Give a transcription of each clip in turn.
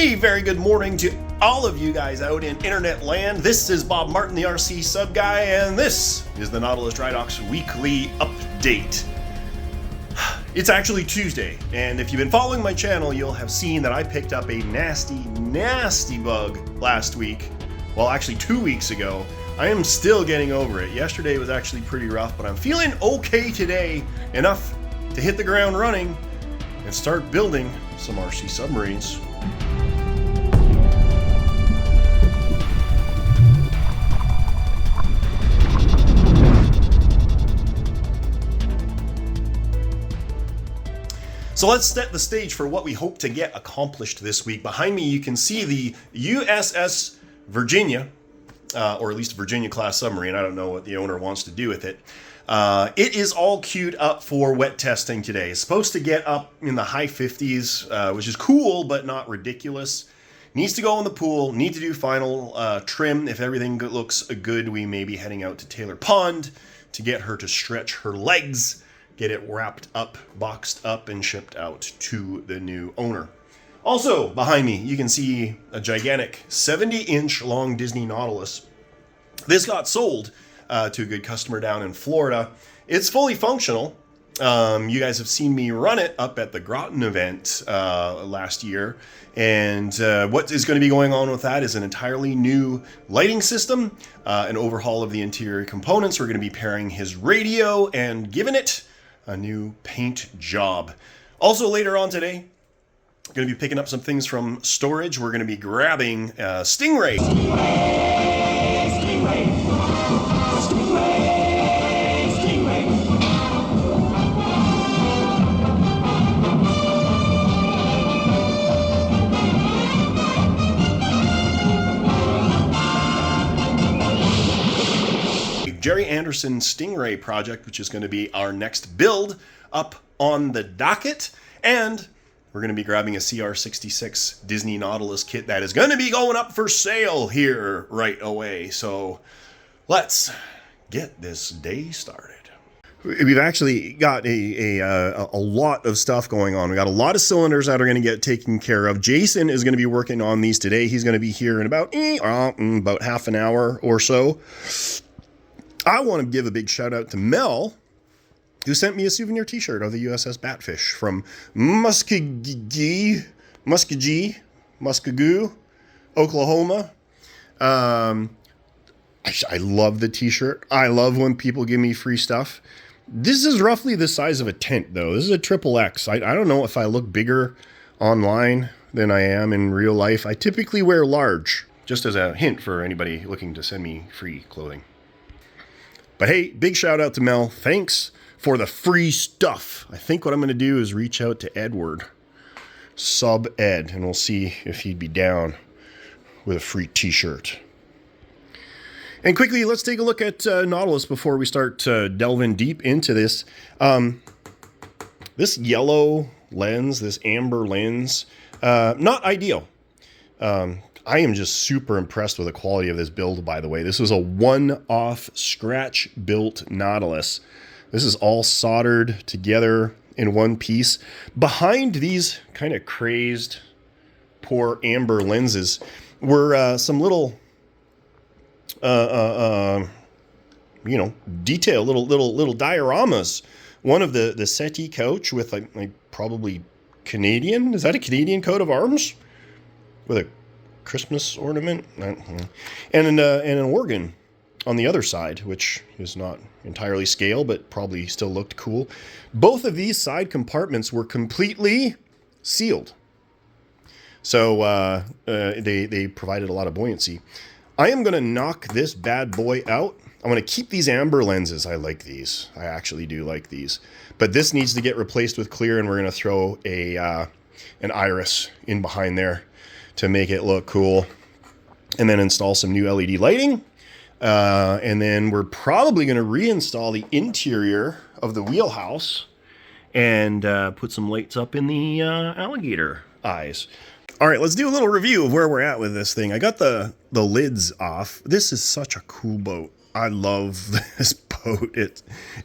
A very good morning to all of you guys out in internet land. This is Bob Martin, the RCSubGuy, and this is the Nautilus Dry Docks weekly update. It's actually Tuesday, and if you've been following my channel, you'll have seen that I picked up a nasty bug last week. Well, actually 2 weeks ago. I am still getting over it. Yesterday was actually pretty rough, but I'm feeling okay today, enough to hit the ground running and start building some RC submarines. So let's set the stage for what we hope to get accomplished this week. Behind me, you can see the USS Virginia, or at least a Virginia-class submarine. I don't know what the owner wants to do with it. It is all queued up for wet testing today. It's supposed to get up in the high 50s, which is cool, but not ridiculous. Needs to go in the pool, need to do final trim. If everything looks good, we may be heading out to Taylor Pond to get her to stretch her legs, get it wrapped up, boxed up, and shipped out to the new owner. Also, behind me, you can see a gigantic 70-inch long Disney Nautilus. This got sold to a good customer down in Florida. It's fully functional. You guys have seen me run it up at the Groton event last year. And what is going to be going on with that is an entirely new lighting system, an overhaul of the interior components. We're going to be pairing his radio and giving it a new paint job. Also later on today, going to be picking up some things from storage. We're going to be grabbing Stingray. Gerry Anderson Stingray project, which is going to be our next build up on the docket. And we're going to be grabbing a CR66 Disney Nautilus kit that is going to be going up for sale here right away. So let's get this day started. We've actually got a lot of stuff going on. We got a lot of cylinders that are going to get taken care of. Jason is going to be working on these today. He's going to be here in about half an hour or so. I want to give a big shout out to Mel, who sent me a souvenir t-shirt of the USS Batfish from Muskogee, Oklahoma. I love the t-shirt. I love when people give me free stuff. This is roughly the size of a tent, though. This is a XXX. I don't know if I look bigger online than I am in real life. I typically wear large, just as a hint for anybody looking to send me free clothing. But hey, big shout out to Mel. Thanks for the free stuff. I think what I'm going to do is reach out to Edward, Sub-Ed, and we'll see if he'd be down with a free t-shirt. And quickly, let's take a look at Nautilus before we start delving deep into this. This yellow lens, this amber lens, not ideal. I am just super impressed with the quality of this build, by the way. This was a one-off scratch-built Nautilus. This is all soldered together in one piece. Behind these kind of crazed, poor amber lenses were some little, detail, little dioramas. One of the settee couch with like probably Canadian. Is that a Canadian coat of arms? With a Christmas ornament, and an organ on the other side, which is not entirely scale, but probably still looked cool. Both of these side compartments were completely sealed, so they provided a lot of buoyancy. I am going to knock this bad boy out. I'm going to keep these amber lenses. I like these. I actually do like these, but this needs to get replaced with clear, and we're going to throw an iris in behind there to make it look cool, and then install some new LED lighting. And then we're probably going to reinstall the interior of the wheelhouse and put some lights up in the alligator eyes. All right, let's do a little review of where we're at with this thing. I got the lids off. This is such a cool boat. I love this boat.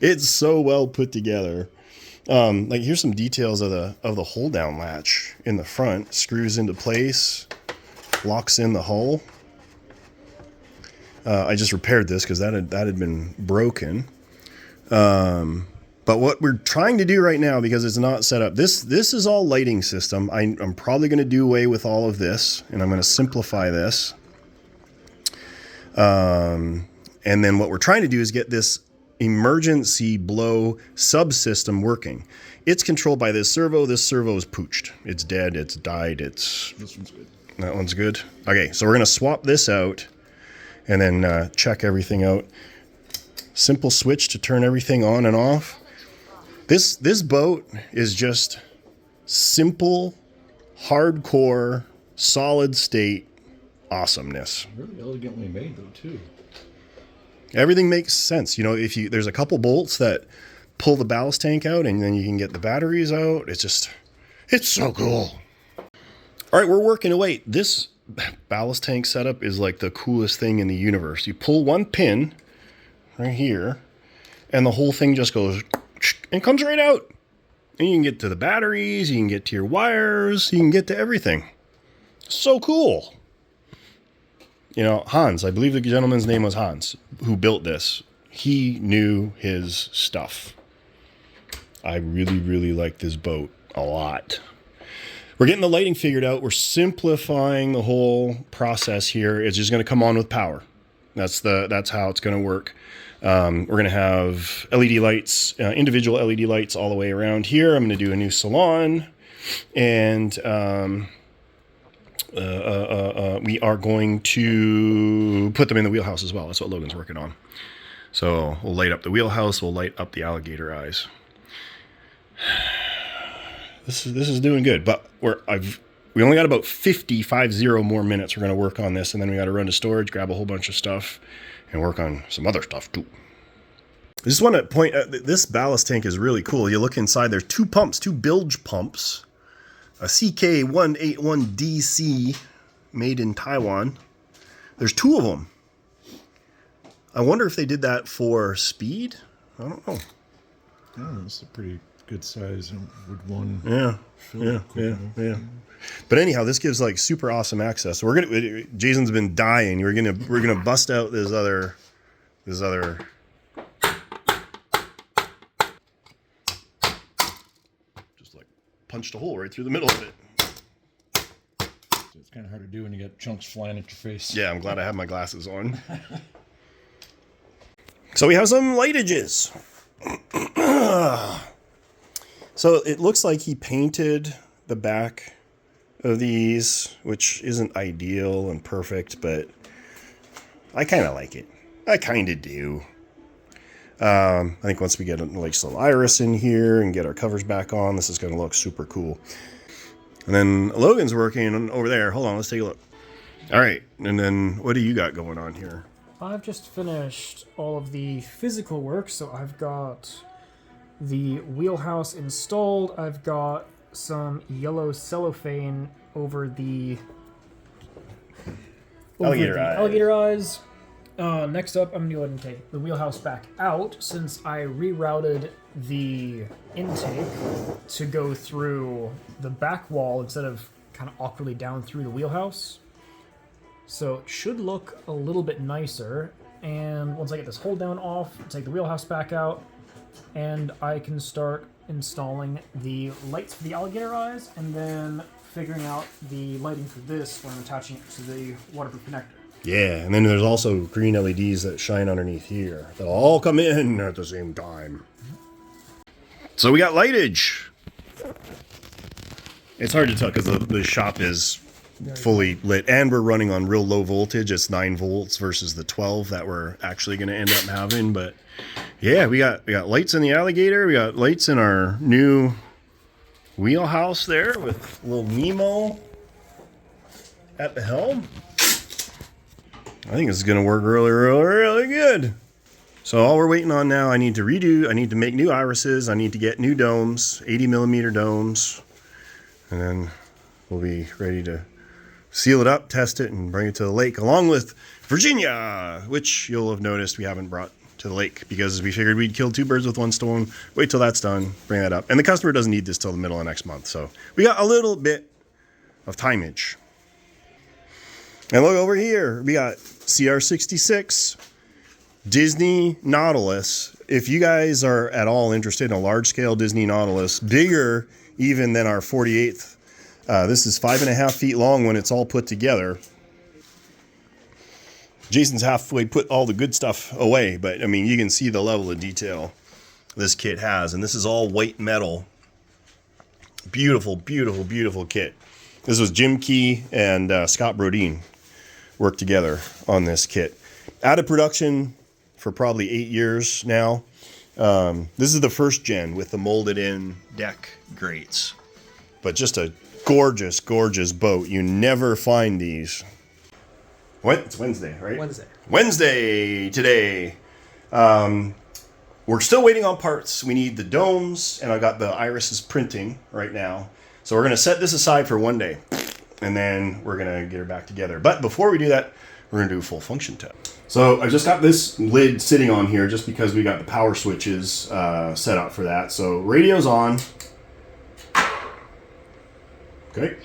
It's so well put together. Like here's some details of the hold down latch in the front. Screws into place, locks in the hull. I just repaired this because that had been broken. But what we're trying to do right now, because it's not set up, this is all lighting system. I'm probably going to do away with all of this, and I'm going to simplify this. And then what we're trying to do is get this emergency blow subsystem working. It's controlled by this servo. This servo is pooched. It's dead. It's died. This one's good. That one's good. Okay, so we're going to swap this out and then check everything out. Simple switch to turn everything on and off. This boat is just simple, hardcore, solid state awesomeness. Really elegantly made though too. Everything makes sense. You know, there's a couple bolts that pull the ballast tank out and then you can get the batteries out. It's so cool. All right, we're working away. This ballast tank setup is like the coolest thing in the universe. You pull one pin right here and the whole thing just goes and comes right out. And you can get to the batteries, you can get to your wires, you can get to everything. So cool. You know, Hans, I believe the gentleman's name was Hans, who built this. He knew his stuff. I really, really like this boat a lot. We're getting the lighting figured out. We're simplifying the whole process here. It's just going to come on with power. That's how it's going to work. We're going to have LED lights, individual LED lights all the way around here. I'm going to do a new salon, and we are going to put them in the wheelhouse as well. That's what Logan's working on. So we'll light up the wheelhouse. We'll light up the alligator eyes. This is doing good, but we only got about 50 more minutes. We're going to work on this, and then we got to run to storage, grab a whole bunch of stuff, and work on some other stuff too. I just want to point out that this ballast tank is really cool. You look inside, there's two bilge pumps, a CK181DC made in Taiwan. There's two of them. I wonder if they did that for speed. I don't know. Yeah, it's a pretty good size. Would one? Yeah. But anyhow, this gives like super awesome access. So Jason's been dying. We're gonna bust out this other. Just like punched a hole right through the middle of it. So it's kind of hard to do when you got chunks flying at your face. Yeah, I'm glad I have my glasses on. So we have some lightages. So it looks like he painted the back of these, which isn't ideal and perfect, but I kind of like it. I kind of do. I think once we get like some iris in here and get our covers back on, this is going to look super cool. And then Logan's working over there. Hold on, let's take a look. All right, and then what do you got going on here? I've just finished all of the physical work, so I've got the wheelhouse installed. I've got some yellow cellophane over the alligator eyes. Next up, I'm going to go ahead and take the wheelhouse back out, since I rerouted the intake to go through the back wall instead of kind of awkwardly down through the wheelhouse. So it should look a little bit nicer. And once I get this hold down off, take the wheelhouse back out, and I can start installing the lights for the alligator eyes, and then figuring out the lighting for this when I'm attaching it to the waterproof connector. Yeah, and then there's also green LEDs that shine underneath here. They'll all come in at the same time. So we got lightage. It's hard to tell because the shop is fully lit, and we're running on real low voltage. It's 9 volts versus the 12 that we're actually going to end up having. But yeah, we got lights in the alligator. We got lights in our new wheelhouse there with little Nemo at the helm. I think this is going to work really, really, really good. So all we're waiting on now, I need to make new irises. I need to get new domes, 80 millimeter domes, and then we'll be ready to seal it up, test it, and bring it to the lake, along with Virginia, which you'll have noticed we haven't brought to to the lake because we figured we'd kill 2 birds with 1 stone. Wait till that's done, bring that up. And the customer doesn't need this till the middle of next month. So we got a little bit of timeage. And look over here, we got CR66, Disney Nautilus. If you guys are at all interested in a large scale Disney Nautilus, bigger even than our 48th, this is 5.5 feet long when it's all put together. Jason's halfway put all the good stuff away, but I mean, you can see the level of detail this kit has. And this is all white metal. Beautiful, beautiful, beautiful kit. This was Jim Key and Scott Brodeen worked together on this kit. Out of production for probably 8 years now. This is the first gen with the molded in deck grates. But just a gorgeous, gorgeous boat. You never find these. What? It's Wednesday, right? Wednesday today. We're still waiting on parts. We need the domes, and I got the irises printing right now. So we're going to set this aside for one day, and then we're going to get her back together. But before we do that, we're going to do a full function test. So I just got this lid sitting on here just because we got the power switches set up for that. So radio's on. Okay.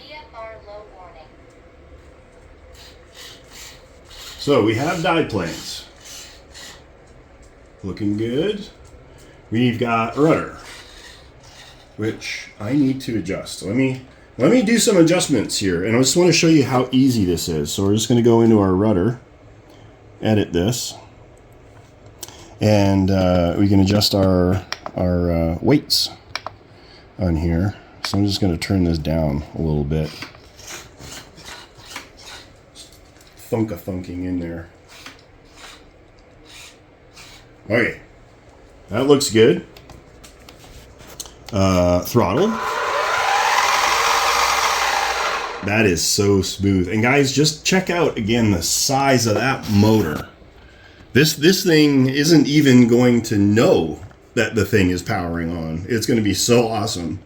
So we have dive planes. Looking good. We've got rudder, which I need to adjust. So let me do some adjustments here, and I just want to show you how easy this is. So we're just going to go into our rudder, edit this, and we can adjust our weights on here. So I'm just going to turn this down a little bit. Thunking in there. Okay, that looks good. Throttle. That is so smooth. And guys, just check out again the size of that motor. This thing isn't even going to know that the thing is powering on. It's going to be so awesome.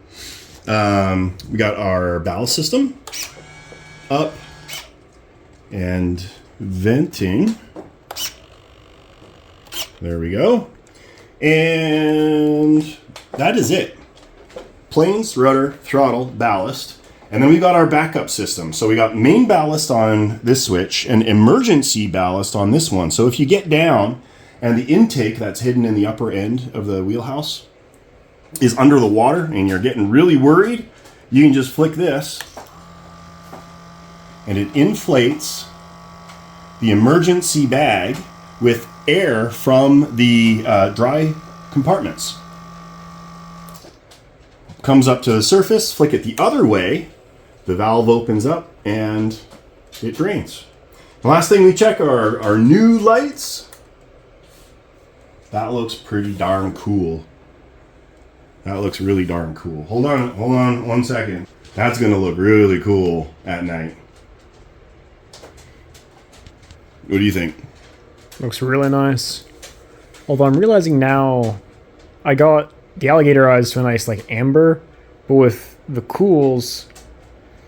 We got our ballast system up and venting. There we go. And that is it. Planes, rudder, throttle, ballast. And then we got our backup system. So we got main ballast on this switch and emergency ballast on this one. So if you get down and the intake that's hidden in the upper end of the wheelhouse is under the water and you're getting really worried, you can just flick this and it inflates the emergency bag with air from the dry compartments. Comes up to the surface, flick it the other way, the valve opens up and it drains. The last thing we check are our new lights. That looks pretty darn cool. That looks really darn cool. Hold on 1 second. That's gonna look really cool at night. What do you think? Looks really nice. Although I'm realizing now, I got the alligator eyes to a nice like amber, but with the cools,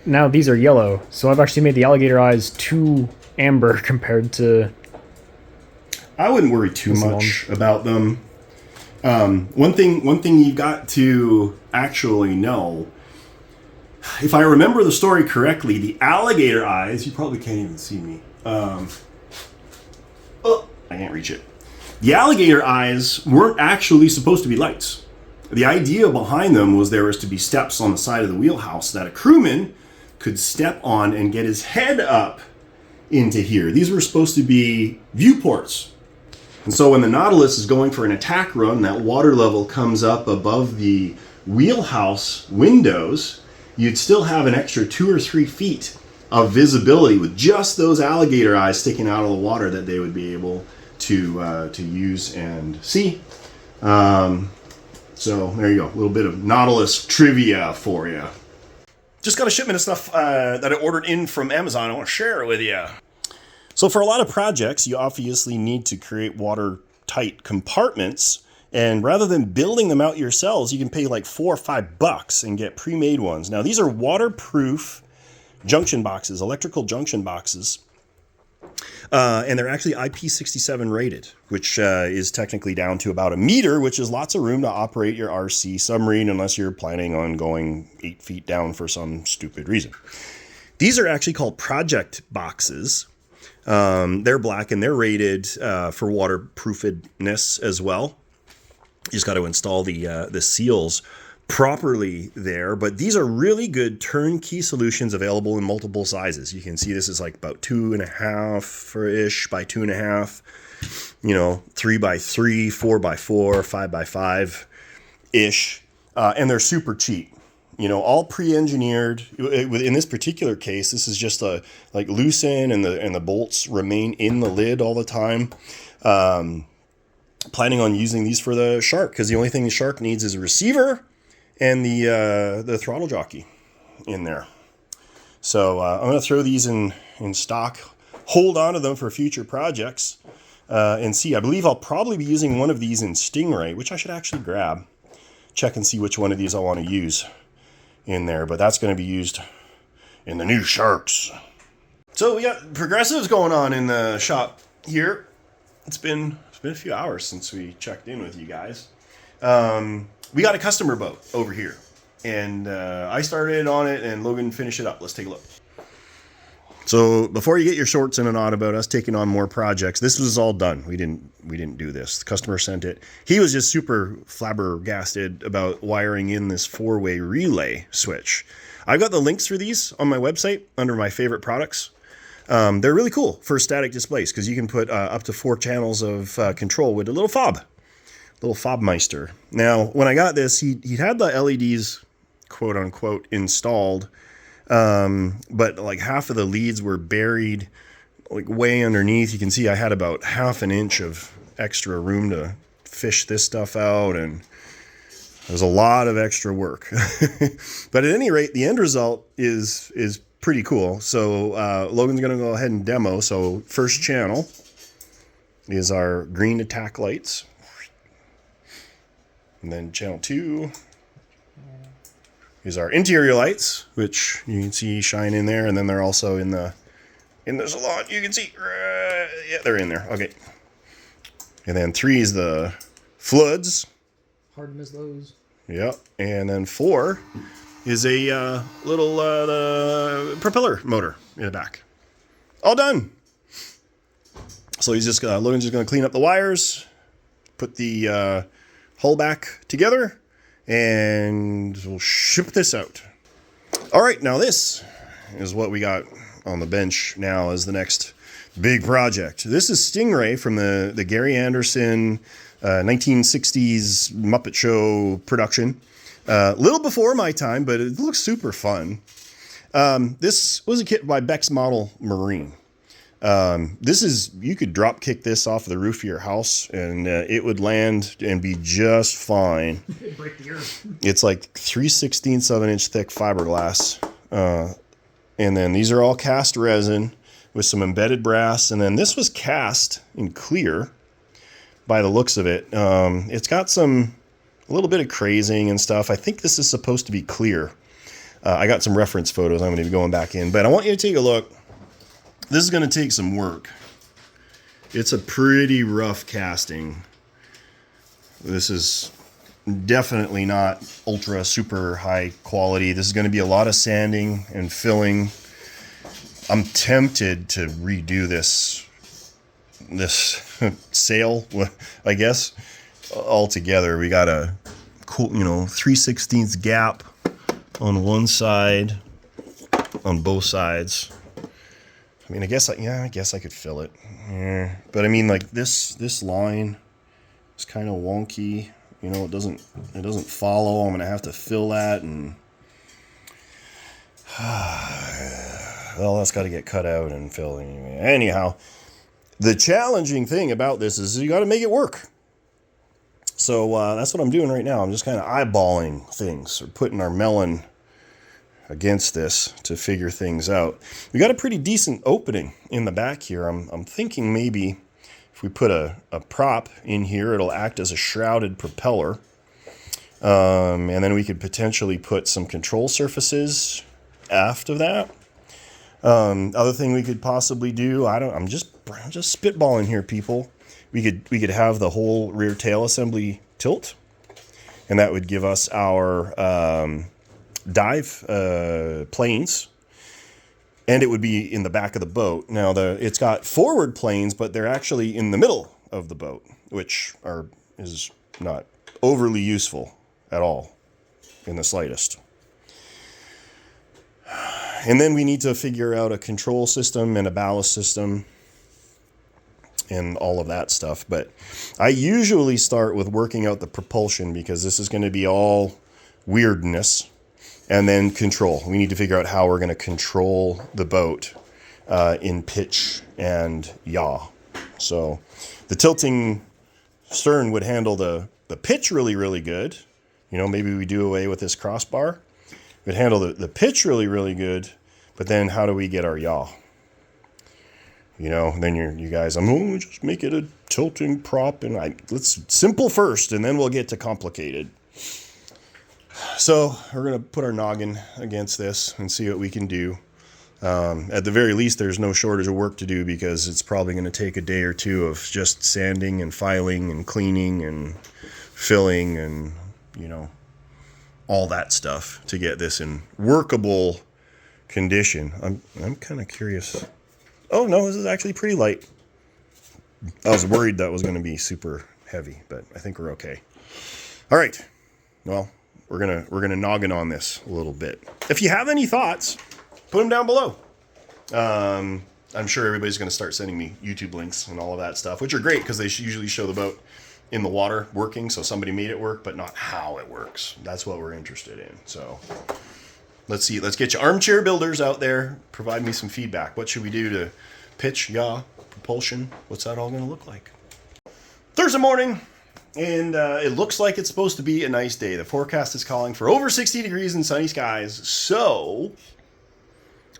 now these are yellow. So I've actually made the alligator eyes too amber compared to... I wouldn't worry too much about them. One thing you've got to actually know, if I remember the story correctly, the alligator eyes, you probably can't even see me. I can't reach it. The alligator eyes weren't actually supposed to be lights. The idea behind them was there was to be steps on the side of the wheelhouse that a crewman could step on and get his head up into here. These were supposed to be viewports. And so when the Nautilus is going for an attack run, that water level comes up above the wheelhouse windows, you'd still have an extra 2 or 3 feet of visibility with just those alligator eyes sticking out of the water that they would be able to use and see. So there you go, a little bit of Nautilus trivia for you. Just got a shipment of stuff that I ordered in from Amazon. I want to share it with you. So for a lot of projects, you obviously need to create watertight compartments. And rather than building them out yourselves, you can pay like $4 or $5 and get pre-made ones. Now these are waterproof junction boxes, electrical junction boxes. And they're actually IP67 rated, which is technically down to about a meter, which is lots of room to operate your RC submarine unless you're planning on going 8 feet down for some stupid reason. These are actually called project boxes. They're black and they're rated for waterproofedness as well. You just got to install the seals properly there, but these are really good turnkey solutions available in multiple sizes. You can see this is like about 2.5-ish by 2.5, 3x3, 4x4, 5x5-ish, and they're super cheap. All pre-engineered. In this particular case, this is just like loosen and the bolts remain in the lid all the time. Planning on using these for the shark because the only thing the shark needs is a receiver and the throttle jockey in there. So I'm going to throw these in stock, hold on to them for future projects, and see. I believe I'll probably be using one of these in Stingray, which I should actually grab. Check and see which one of these I want to use in there, but that's going to be used in the new sharks. So we got progressives going on in the shop here. It's been a few hours since we checked in with you guys. We got a customer boat over here, and I started on it, and Logan finished it up. Let's take a look. So before you get your shorts in a knot about us taking on more projects, this was all done. We didn't do this. The customer sent it. He was just super flabbergasted about wiring in this 4-way relay switch. I've got the links for these on my website under my favorite products. They're really cool for static displays because you can put up to 4 channels of control with a little fobmeister. Now, when I got this, he had the LEDs, quote unquote, installed. But like half of the leads were buried like way underneath. You can see I had about 1/2 inch of extra room to fish this stuff out, and there's a lot of extra work. But at any rate, the end result is pretty cool. So Logan's going to go ahead and demo. So first channel is our green attack lights. And then channel 2 is our interior lights, which you can see shine in there, and then they're also in the salon. You can see, yeah, they're in there. Okay. And then 3 is the floods. Hard to miss those. Yep. And then 4 is a little the propeller motor in the back. All done. So he's just Logan's just going to clean up the wires, put the hull back together, and we'll ship this out. All right, now this is what we got on the bench now as the next big project. This is Stingray from the Gary Anderson 1960s Muppet Show production. A little before my time, but it looks super fun. This was a kit by Beck's Model Marine. You could drop kick this off the roof of your house and it would land and be just fine. Break the earth. It's like 3/16 of an inch thick fiberglass. And then these are all cast resin with some embedded brass. And then this was cast in clear by the looks of it. It's got a little bit of crazing and stuff. I think this is supposed to be clear. I got some reference photos I'm going to be going back in, but I want you to take a look. This is going to take some work. It's a pretty rough casting. This is definitely not ultra super high quality. This is going to be a lot of sanding and filling. I'm tempted to redo this sail, I guess, altogether. We got a cool, 3/16 gap on one side, on both sides. I mean, I guess I could fill it. Yeah. But I mean, like this line is kind of wonky. It doesn't follow. I'm gonna have to fill that, and well, that's got to get cut out and filled anyway. Anyhow, the challenging thing about this is you got to make it work. So that's what I'm doing right now. I'm just kind of eyeballing things, or putting our melon against this to figure things out. We got a pretty decent opening in the back here. I'm thinking maybe if we put a prop in here, it'll act as a shrouded propeller. And then we could potentially put some control surfaces aft of that. Other thing we could possibly do, I'm just spitballing here, people. We could have the whole rear tail assembly tilt, and that would give us our dive planes, and it would be in the back of the boat. Now it's got forward planes, but they're actually in the middle of the boat, which is not overly useful at all in the slightest. And then we need to figure out a control system and a ballast system and all of that stuff. But I usually start with working out the propulsion, because this is going to be all weirdness. And then control. We need to figure out how we're going to control the boat in pitch and yaw. So the tilting stern would handle the pitch really, really good. You know, maybe we do away with this crossbar. It would handle the pitch really, really good. But then how do we get our yaw? You know, then you guys, just make it a tilting prop. And let's simple first, and then we'll get to complicated. So we're going to put our noggin against this and see what we can do. At the very least, there's no shortage of work to do, because it's probably going to take a day or two of just sanding and filing and cleaning and filling and, you know, all that stuff to get this in workable condition. I'm kind of curious. Oh no, this is actually pretty light. I was worried that was going to be super heavy, but I think we're okay. All right. Well, we're gonna noggin on this a little bit. If you have any thoughts, put them down below. I'm sure everybody's going to start sending me YouTube links and all of that stuff, which are great, because they usually show the boat in the water working, so somebody made it work, but not how it works. That's what we're interested in. So let's see. Let's get you armchair builders out there. Provide me some feedback. What should we do to pitch, yaw, propulsion? What's that all going to look like? Thursday morning, and it looks like it's supposed to be a nice day. The forecast is calling for over 60 degrees and sunny skies. So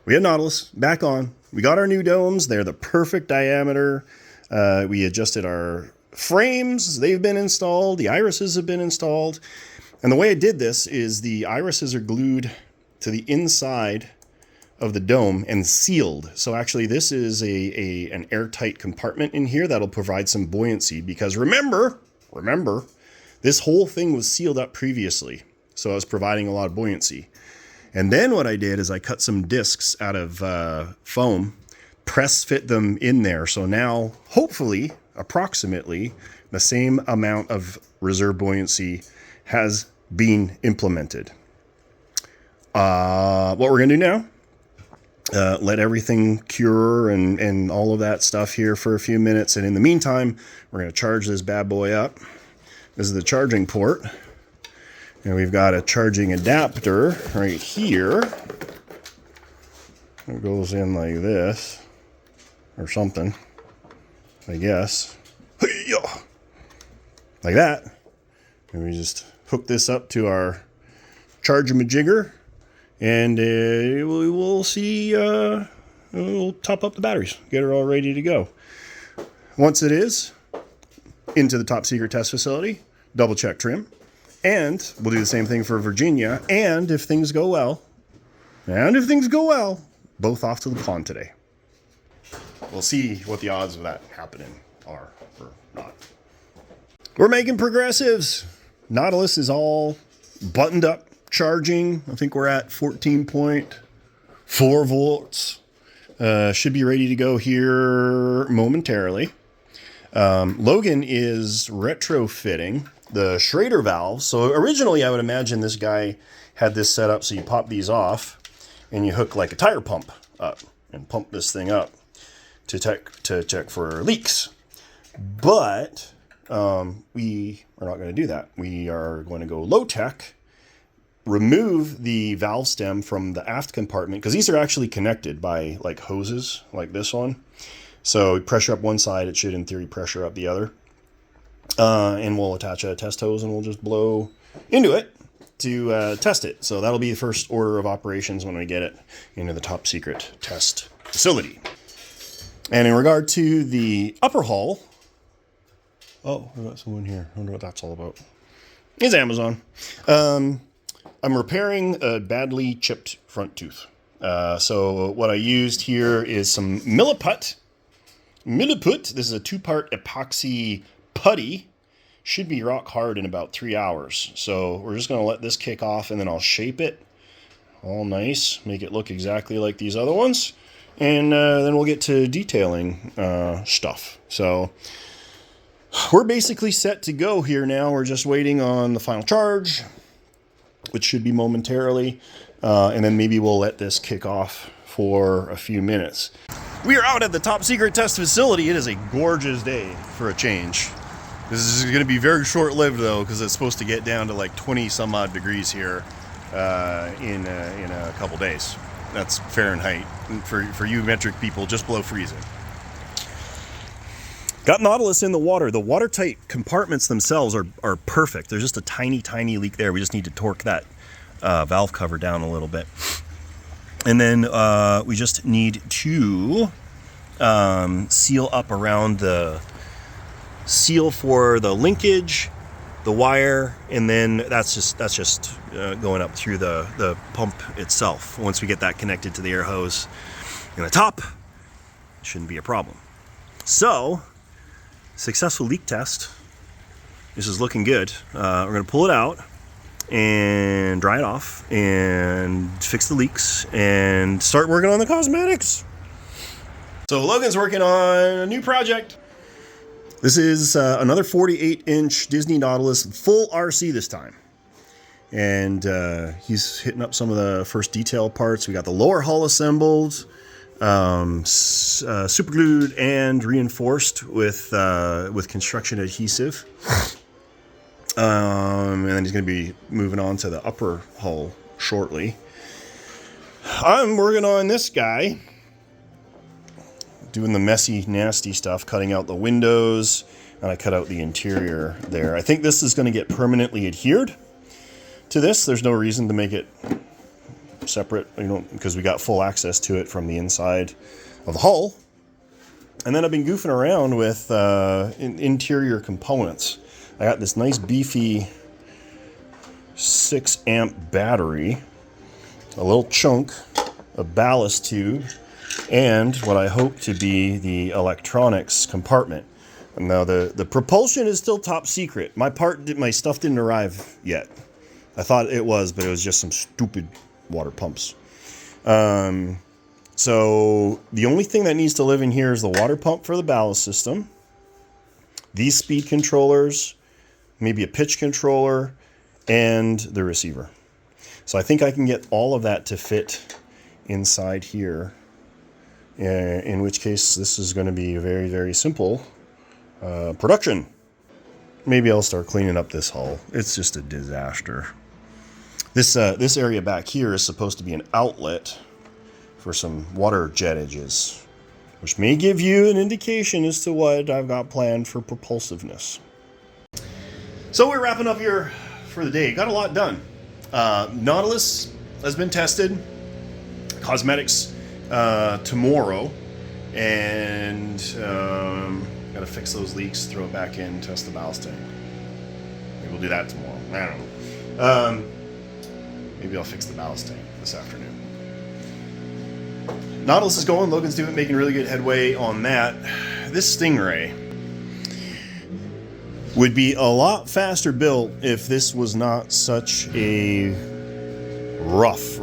we have Nautilus back on. We got our new domes. They're the perfect diameter. We adjusted our frames. They've been installed. The irises have been installed. And the way I did this is the irises are glued to the inside of the dome and sealed. So actually this is an airtight compartment in here that'll provide some buoyancy, because remember, this whole thing was sealed up previously. So I was providing a lot of buoyancy. And then what I did is I cut some discs out of foam, press fit them in there. So now, hopefully, approximately, the same amount of reserve buoyancy has been implemented. What we're going to do now, let everything cure and all of that stuff here for a few minutes. And in the meantime, we're going to charge this bad boy up. This is the charging port. And we've got a charging adapter right here. It goes in like this, or something, I guess. Like that. And we just hook this up to our charge-a-majigger, and we will see, we'll top up the batteries, get her all ready to go. Once it is, into the top secret test facility, double check trim, and we'll do the same thing for Virginia, and if things go well, both off to the pond today. We'll see what the odds of that happening are or not. We're making progressives. Nautilus is all buttoned up, charging. I think we're at 14.4 volts. Should be ready to go here momentarily. Logan is retrofitting the Schrader valves. So originally I would imagine this guy had this set up so you pop these off and you hook like a tire pump up and pump this thing up to check for leaks. But we are not going to do that. We are going to go low tech, remove the valve stem from the aft compartment, because these are actually connected by like hoses like this one. So pressure up one side, it should in theory pressure up the other. And we'll attach a test hose and we'll just blow into it to test it. So that'll be the first order of operations when we get it into the top secret test facility. And in regard to the upper hull, oh, I've got someone here. I wonder what that's all about. It's Amazon. I'm repairing a badly chipped front tooth. So what I used here is some Milliput. This is a 2-part epoxy putty. Should be rock hard in about 3 hours. So we're just going to let this kick off, and then I'll shape it all nice, make it look exactly like these other ones, and then we'll get to detailing stuff. So we're basically set to go here now. We're just waiting on the final charge, which should be momentarily, and then maybe we'll let this kick off for a few minutes. We are out at the top secret test facility. It is a gorgeous day for a change. This is going to be very short-lived, though, because it's supposed to get down to like 20-some-odd degrees here in a couple days. That's Fahrenheit. For you metric people, just below freezing. Got Nautilus in the water. The watertight compartments themselves are perfect. There's just a tiny, tiny leak there. We just need to torque that valve cover down a little bit. And then we just need to seal up around the seal for the linkage, the wire, and then that's just going up through the pump itself. Once we get that connected to the air hose in the top, it shouldn't be a problem. So, successful leak test. This is looking good. We're going to pull it out and dry it off and fix the leaks and start working on the cosmetics. So Logan's working on a new project. This is another 48-inch Disney Nautilus, full RC this time. And he's hitting up some of the first detail parts. We got the lower hull assembled, super glued and reinforced with construction adhesive. And then he's going to be moving on to the upper hull shortly. I'm working on this guy, doing the messy, nasty stuff, cutting out the windows, and I cut out the interior there. I think this is going to get permanently adhered to this. There's no reason to make it separate, because we got full access to it from the inside of the hull. And then I've been goofing around with interior components. I got this nice beefy 6-amp battery, a little chunk of ballast tube, and what I hope to be the electronics compartment. Now the propulsion is still top secret. My stuff didn't arrive yet. I thought it was, but it was just some stupid water pumps. So the only thing that needs to live in here is the water pump for the ballast system, these speed controllers, maybe a pitch controller, and the receiver. So I think I can get all of that to fit inside here. In which case, this is going to be a very, very simple production. Maybe I'll start cleaning up this hull. It's just a disaster. This area back here is supposed to be an outlet for some water jet edges, which may give you an indication as to what I've got planned for propulsiveness. So we're wrapping up here for the day. Got a lot done. Nautilus has been tested. Cosmetics tomorrow, and gotta fix those leaks, throw it back in, test the ballast tank. Maybe we'll do that tomorrow. I don't know. Maybe I'll fix the ballast tank this afternoon. Nautilus is going. Logan's making really good headway on that. This Stingray would be a lot faster built if this was not such a rough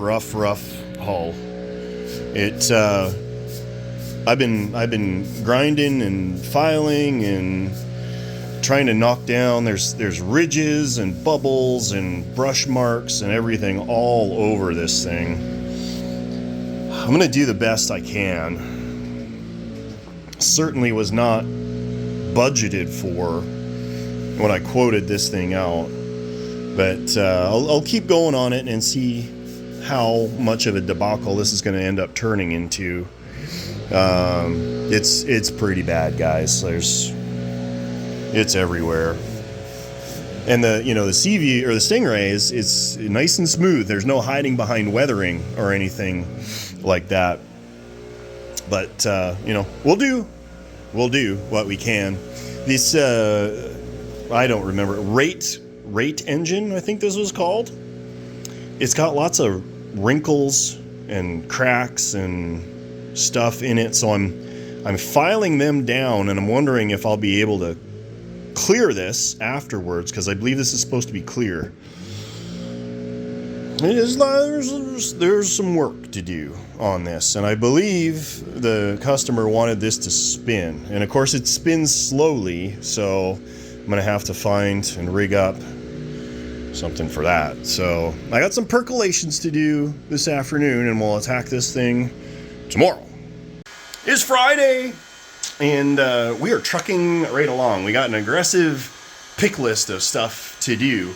hull. I've been grinding and filing and trying to knock down. There's ridges and bubbles and brush marks and everything all over this thing. I'm gonna do the best I can. Certainly was not budgeted for when I quoted this thing out, but I'll keep going on it and see how much of a debacle this is going to end up turning into. It's pretty bad, guys. It's everywhere. And the CV or the Stingray is nice and smooth. There's no hiding behind weathering or anything like that. But we'll do what we can. This I don't remember, rate engine, I think this was called. It's got lots of wrinkles and cracks and stuff in it. So I'm filing them down, and I'm wondering if I'll be able to clear this afterwards, because I believe this is supposed to be clear. There's some work to do on this, and I believe the customer wanted this to spin, and of course it spins slowly, so I'm gonna have to find and rig up something for that. So I got some percolations to do this afternoon, and we'll attack this thing tomorrow. It's Friday, and we are trucking right along. We got an aggressive pick list of stuff to do.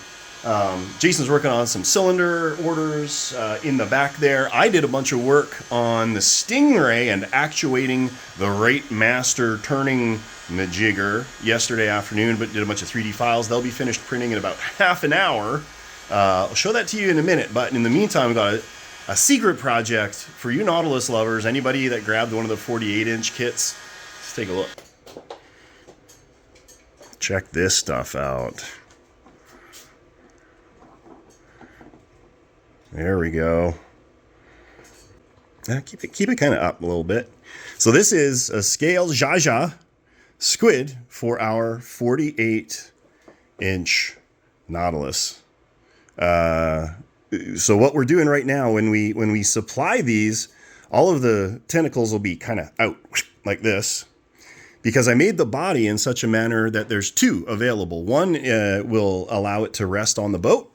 Jason's working on some cylinder orders in the back there. I did a bunch of work on the Stingray and actuating the right master turning majigger yesterday afternoon, but did a bunch of 3D files. They'll be finished printing in about half an hour. I'll show that to you in a minute, but in the meantime, we've got a secret project for you Nautilus lovers. Anybody that grabbed one of the 48-inch kits, let's take a look. Check this stuff out. There we go. Keep it kind of up a little bit. So this is a scale Jaja squid for our 48-inch Nautilus. So what we're doing right now, when we supply these, all of the tentacles will be kind of out like this, because I made the body in such a manner that there's two available. One will allow it to rest on the boat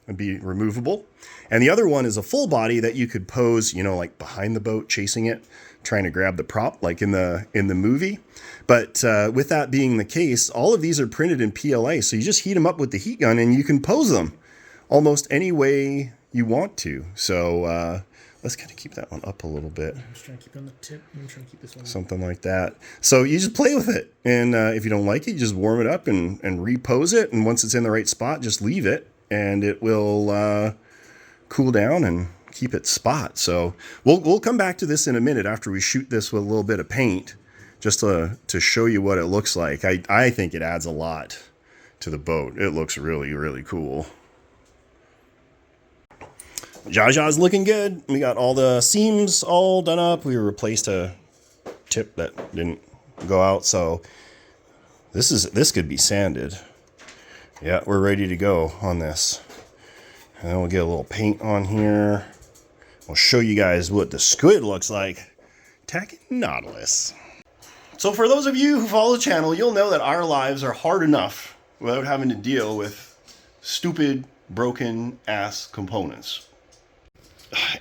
and be removable. And the other one is a full body that you could pose, you know, like behind the boat, chasing it, trying to grab the prop, like in the movie. But with that being the case, all of these are printed in PLA. So you just heat them up with the heat gun and you can pose them almost any way you want to. So let's kind of keep that one up a little bit. I'm just trying to keep it on the tip. I'm trying to keep this one something like that. So you just play with it. And if you don't like it, you just warm it up and repose it. And once it's in the right spot, just leave it. And it will cool down and keep its spot. So we'll come back to this in a minute after we shoot this with a little bit of paint, just to show you what it looks like. I think it adds a lot to the boat. It looks really, really cool. Jaja's looking good. We got all the seams all done up. We replaced a tip that didn't go out. So this could be sanded. Yeah, we're ready to go on this. And then we'll get a little paint on here. We'll show you guys what the squid looks like. Attacking Nautilus. So for those of you who follow the channel, you'll know that our lives are hard enough without having to deal with stupid, broken ass components.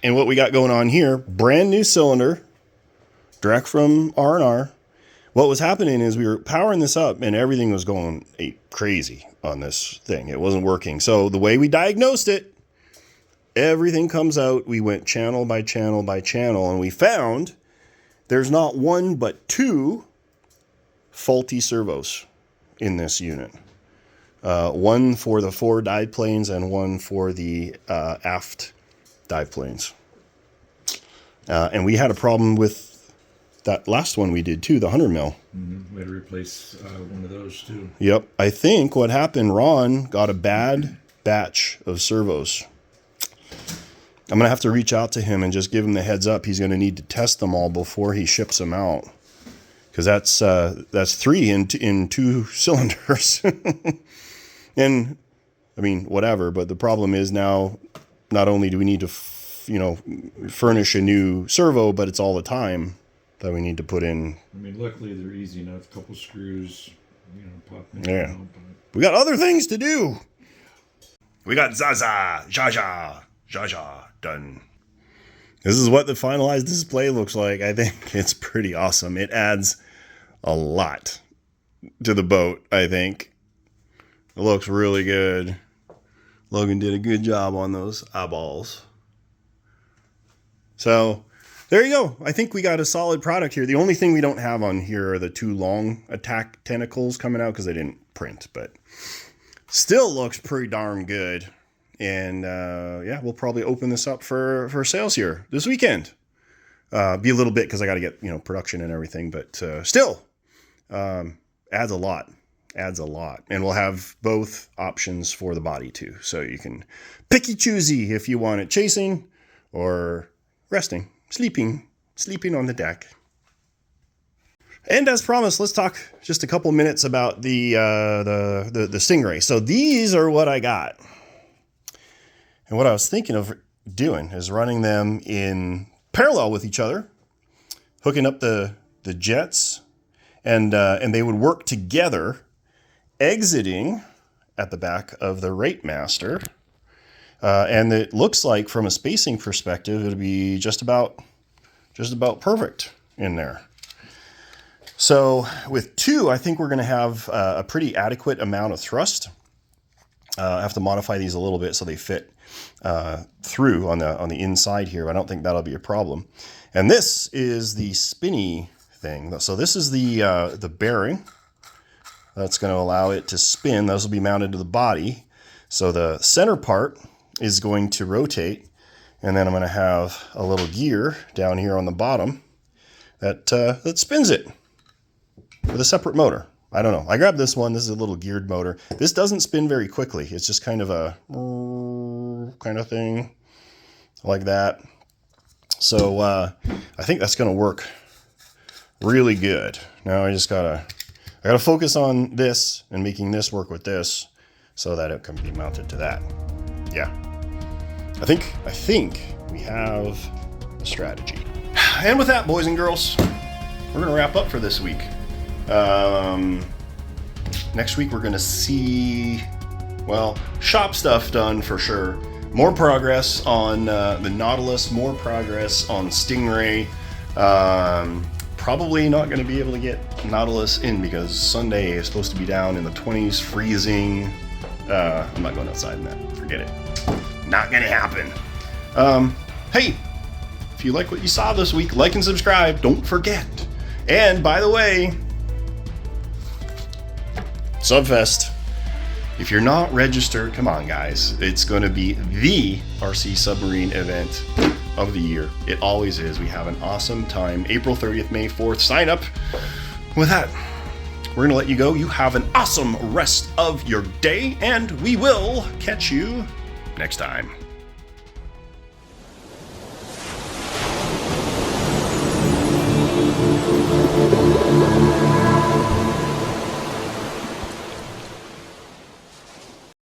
And what we got going on here, brand new cylinder, direct from R&R. What was happening is we were powering this up and everything was going crazy on this thing. It wasn't working. So the way we diagnosed it, everything comes out. We went channel by channel by channel, and we found there's not one but two faulty servos in this unit. One for the forward dive planes and one for the aft dive planes. And we had a problem with that last one we did too, the 100 mil. Mm-hmm. We had to replace one of those too. Yep. I think what happened, Ron got a bad batch of servos. I'm going to have to reach out to him and just give him the heads up. He's going to need to test them all before he ships them out. Because that's three in two cylinders. And, I mean, whatever. But the problem is now, not only do we need to, furnish a new servo, but it's all the time that we need to put in. I mean, luckily they're easy enough. A couple screws, pop in. Yeah. We got other things to do. We got Jaja done. This is what the finalized display looks like. I think it's pretty awesome. It adds a lot to the boat, I think. It looks really good. Logan did a good job on those eyeballs. So there you go. I think we got a solid product here. The only thing we don't have on here are the two long attack tentacles coming out because they didn't print, but still looks pretty darn good. And yeah, we'll probably open this up for sales here this weekend. Be a little bit because I got to get production and everything, but still adds a lot. Adds a lot. And we'll have both options for the body too, so you can picky choosy if you want it chasing or resting, sleeping on the deck. And as promised, let's talk just a couple minutes about the Stingray. So these are what I got. And what I was thinking of doing is running them in parallel with each other, hooking up the jets, and they would work together, exiting at the back of the Rate Master. And it looks like from a spacing perspective, it'll be just about perfect in there. So with two, I think we're going to have a pretty adequate amount of thrust. I have to modify these a little bit so they fit through on the inside here. I don't think that'll be a problem. And this is the spinny thing. So this is the bearing that's going to allow it to spin. Those will be mounted to the body. So the center part is going to rotate, and then I'm going to have a little gear down here on the bottom that spins it with a separate motor. I don't know. I grabbed this one. This is a little geared motor. This doesn't spin very quickly. It's just kind of a kind of thing like that. So I think that's going to work really good. Now I gotta focus on this and making this work with this so that it can be mounted to that. Yeah. I think we have a strategy. And with that, boys and girls, we're gonna wrap up for this week. Next week we're gonna see, well, shop stuff done for sure. More progress on the Nautilus, more progress on Stingray. Probably not going to be able to get Nautilus in because Sunday is supposed to be down in the 20s, freezing. I'm not going outside in that. Forget it. Not going to happen. Hey, if you like what you saw this week, like and subscribe. Don't forget. And by the way, Subfest. If you're not registered, come on, guys. It's going to be the RC Submarine event of the year. It always is. We have an awesome time. April 30th, May 4th. Sign up. With that, we're going to let you go. You have an awesome rest of your day, and we will catch you next time.